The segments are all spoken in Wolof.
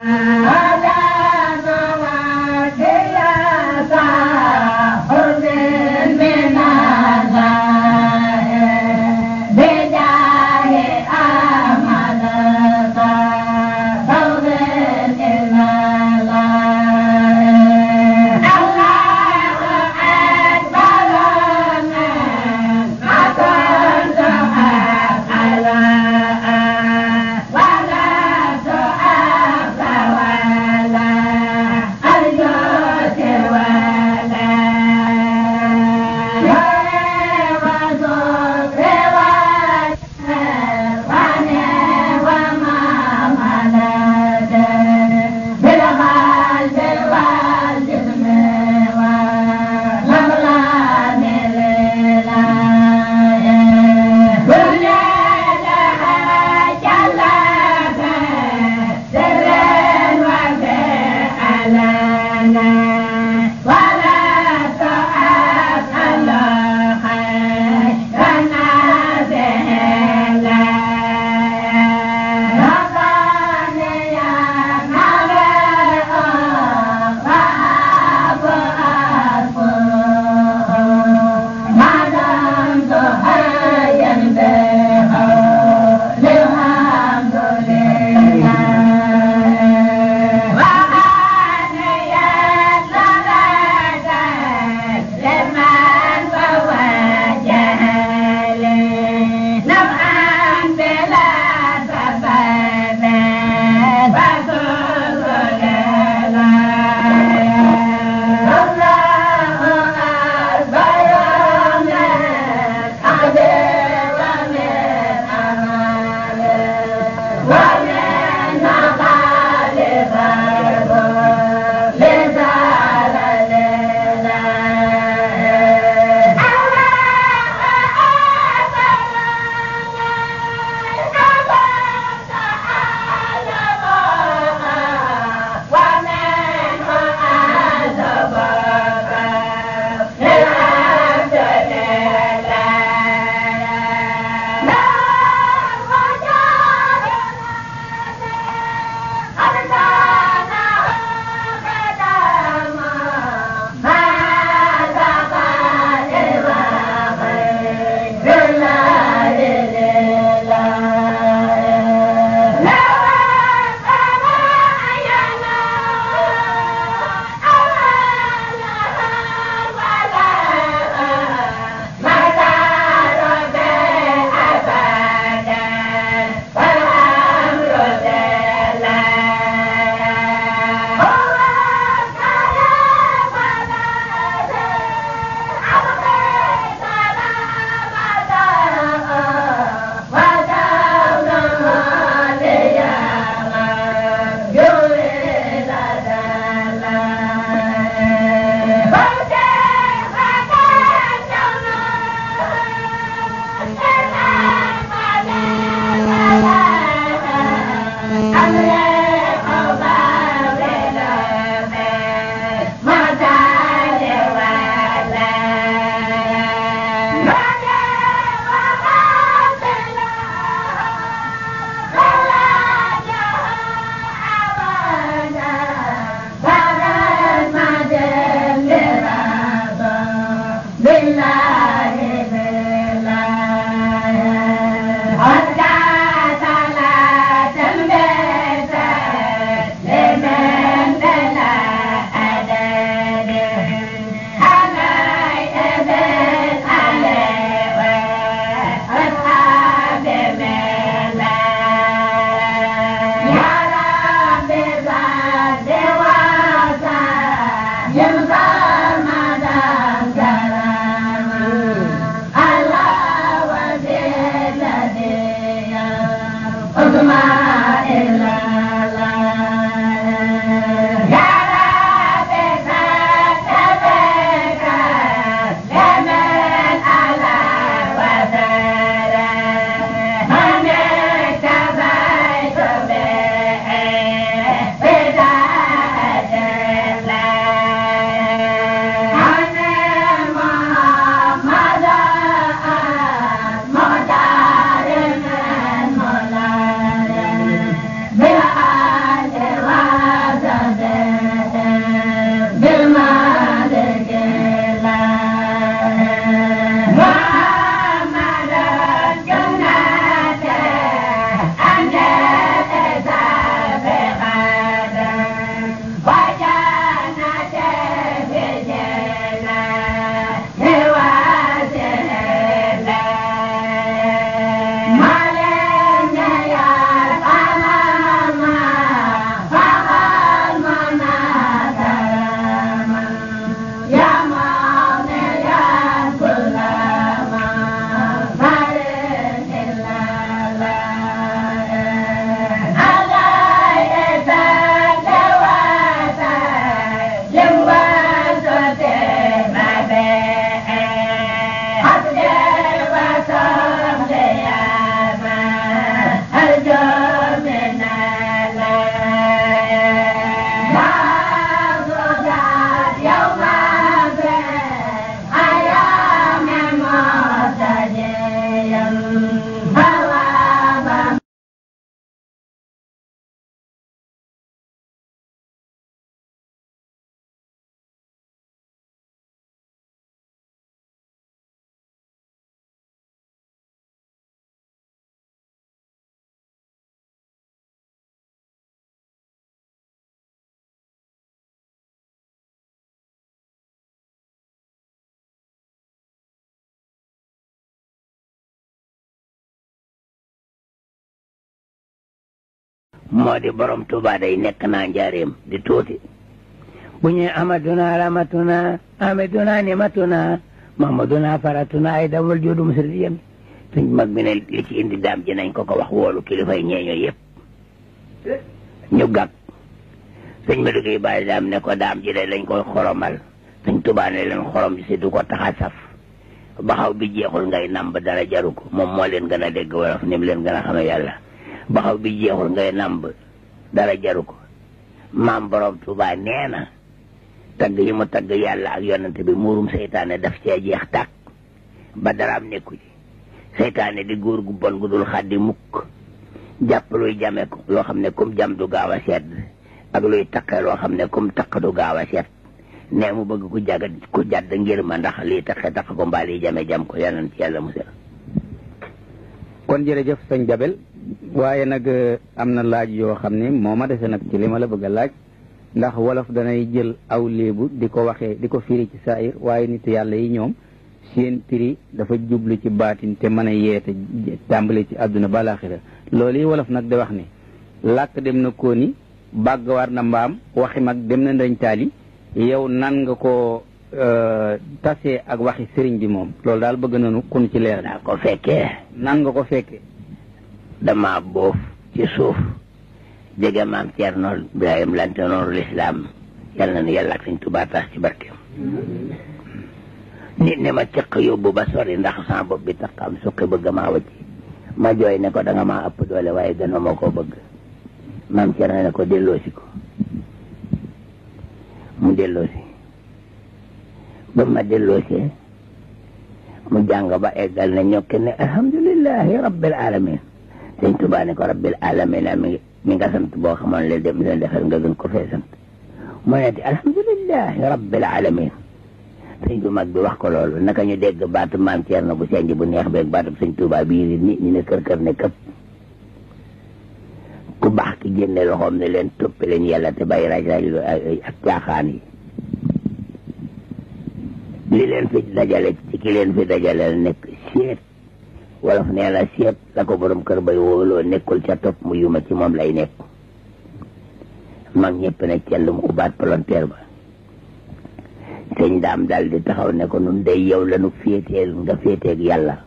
Wala moo di borom Tuuba day nekk naa njaareem di tuuti bu ñuy amaduna ramatuna amaduna nimatuna mamaduna faratuna ay dawal joodu musri yem suñ mag bi ne li ci indi daam ji nañ ko wax woolu kilifay ñeeño yëpp ñu gàgg sëñ ma duggee bàyyi daam ne ko daam ji de lañ koy xoromal sëñ Tuuba ne leen xorom si du ko tax a saf baxaw bi jeexul ngay namb dara jaru ko moom moo leen gën a dégg wolof ni mu leen gën a xame yàlla baxaw bi jeexul ngay namb dara jaru ko maam borom Tuuba nee na tagg yi mu tagg yàlla ak yonante bi muurum seytaane daf cee jeex tàkk ba daraam nekku ci seytaane di góor gu bon gu dul xaddi mukk jàpp luy jame ko loo xam ne comme jam du gaaw a sedd ak luy taqe loo xam ne comme taq du gaaw a sedd ne mu bëgg ku jadd ngir ma ndax lii taqe taq ko mbaa lii jame jam ko yal na ci yàlla musal. kon jërëjëf sëñ Jabel waaye nag am na laaj yoo xam ne moo ma dese nag ci li ma la bëgg a laaj ndax wolof danay jël aw léebu di ko waxee di ko firi ci saayir waaye nit yàlla yi ñoom seen firi dafa jublu ci baatin te mën a yeete tàmbale ci àdduna ba laaxira loolu yi wolof nag di wax ne làkk dem na kooni bàgg war na mbaam waxi mag dem na ndañ taali yow nan nga ko tasee ak waxi sëriñ bi moom loolu daal bëgg nañu kun ci leer daa ko fekkee nan nga ko fekkee dama boof ci suuf jege maam Ceerno Ibrahima lante nooru lislaam yal na nu yàlla ak sëñ Tuubaa tax ci barkeem nit ne ma cëq yóbbu ba sori ndax sama bopp bi tax am suqi bëgg maa wëcc ma jooy ne ko da nga maa ëpp doole waaye gënoo ma koo bëgg maam Ceerno ne ko delloosi ko mu delloosi ba ma delloosee mu jàng ba eggal ne ñokki ne alhamdulillahi rabbil alamin sëñ Tuubaa ne ko rabbil alamin mi nga sant boo xamoon le dem leen defal nga gën ko fee sant mu ne alhamdulillahi rabbil alamin sëñ bu mag bi wax ko loolu naka ñu dégg baatu maam Ceerno bu senj bu neex beeg baatu sëñ Tuubaa bii nit ñi ne kër ne këpp ku baax ki génne loxoom ne leen toppi leen yàlla te bàyyi raj ak caaxaan yi li leen fi dajale ci ki leen fi dajale nekk seet wolof nee na seet la ko borom kër bay wóoloo nekkul ca topp mu yuma ci moom lay nekk mag ñëpp ne cell mu ubaat volontaire ba sëñ daam daal di taxaw ne ko nun day yow la nu féeteel nga féeteeg yàlla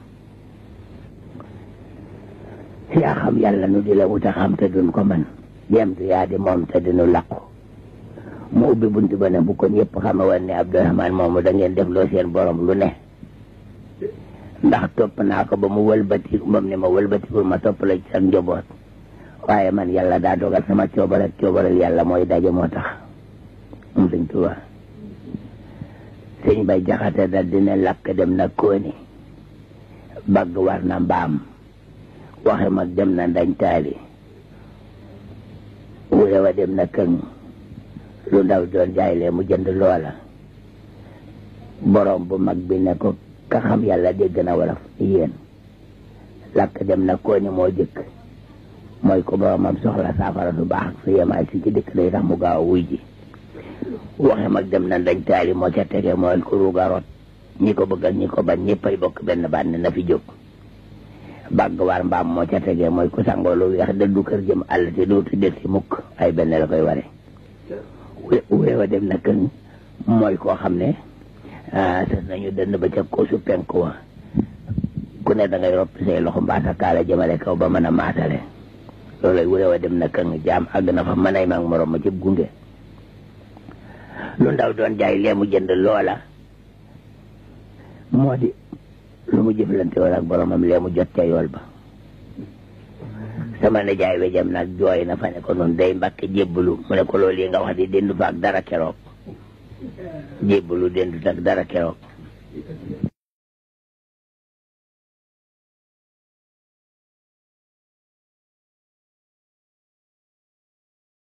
yaa xam yàlla nu di la wuta xam te duñ ko man jemtu yaa di moom te dinu làqu mu ubbi bunt ba ne bu ko ñëpp xame woon ne Abdourahmane moomu da ngeen def loo seen borom lu ne ndax topp naa ko ba mu wëlbati moom ne ma wëlbatikul ma topp la ci ak njaboot waaye man yàlla daa dogal sama coobaral yàlla mooy daje moo tax am sëñ Tuubaa sëñ Bay Jaxate dal dina lakk dem na kooni bagg war na mbaam waxe mag dem na ndañ taali wurewa dem na këng lu ndaw doon jaaylee mu jënd loola borom bu mag bi ne ko ka xam yàlla dégg na wolof yéen lakk dem na kooni moo jëkk mooy ko boromam soxla saafara du baax su yemaay si ci dëkk day tax mu gaaw a wuy ji waxe mag dem na ndañ taali moo ca tege mooy ko ruugarot ñi ko bëgg ak ñi ko bañ ñëppay bokk benn bànn na fi jóg bàgg war mbaam moo ca tegee mooy ku sangoo lu weex dëddu kër jëm àll te dootu del si mukk ay benn la koy ware weewa dem na kën mooy koo xam ne sës nañu dënd ba ca koosu penk wa ku ne da ngay roppi say loxo mbaata kaala jëmale kaw ba mën a maatale loolay weewa dem na kën jaam àgg na fa mënay mag morom ma cëb gunge lu ndaw doon jaay lee mu jënd loola moo di lu mu jëflante woon ak boromam lee mu jot ca yool ba sama nijaay wejam nag jooy na fa ne ko noonu day Mbàkke jébbalu mu ne ko loolu yi nga wax di dendu fa ak dara keroog jébbalu dendu tak dara keroog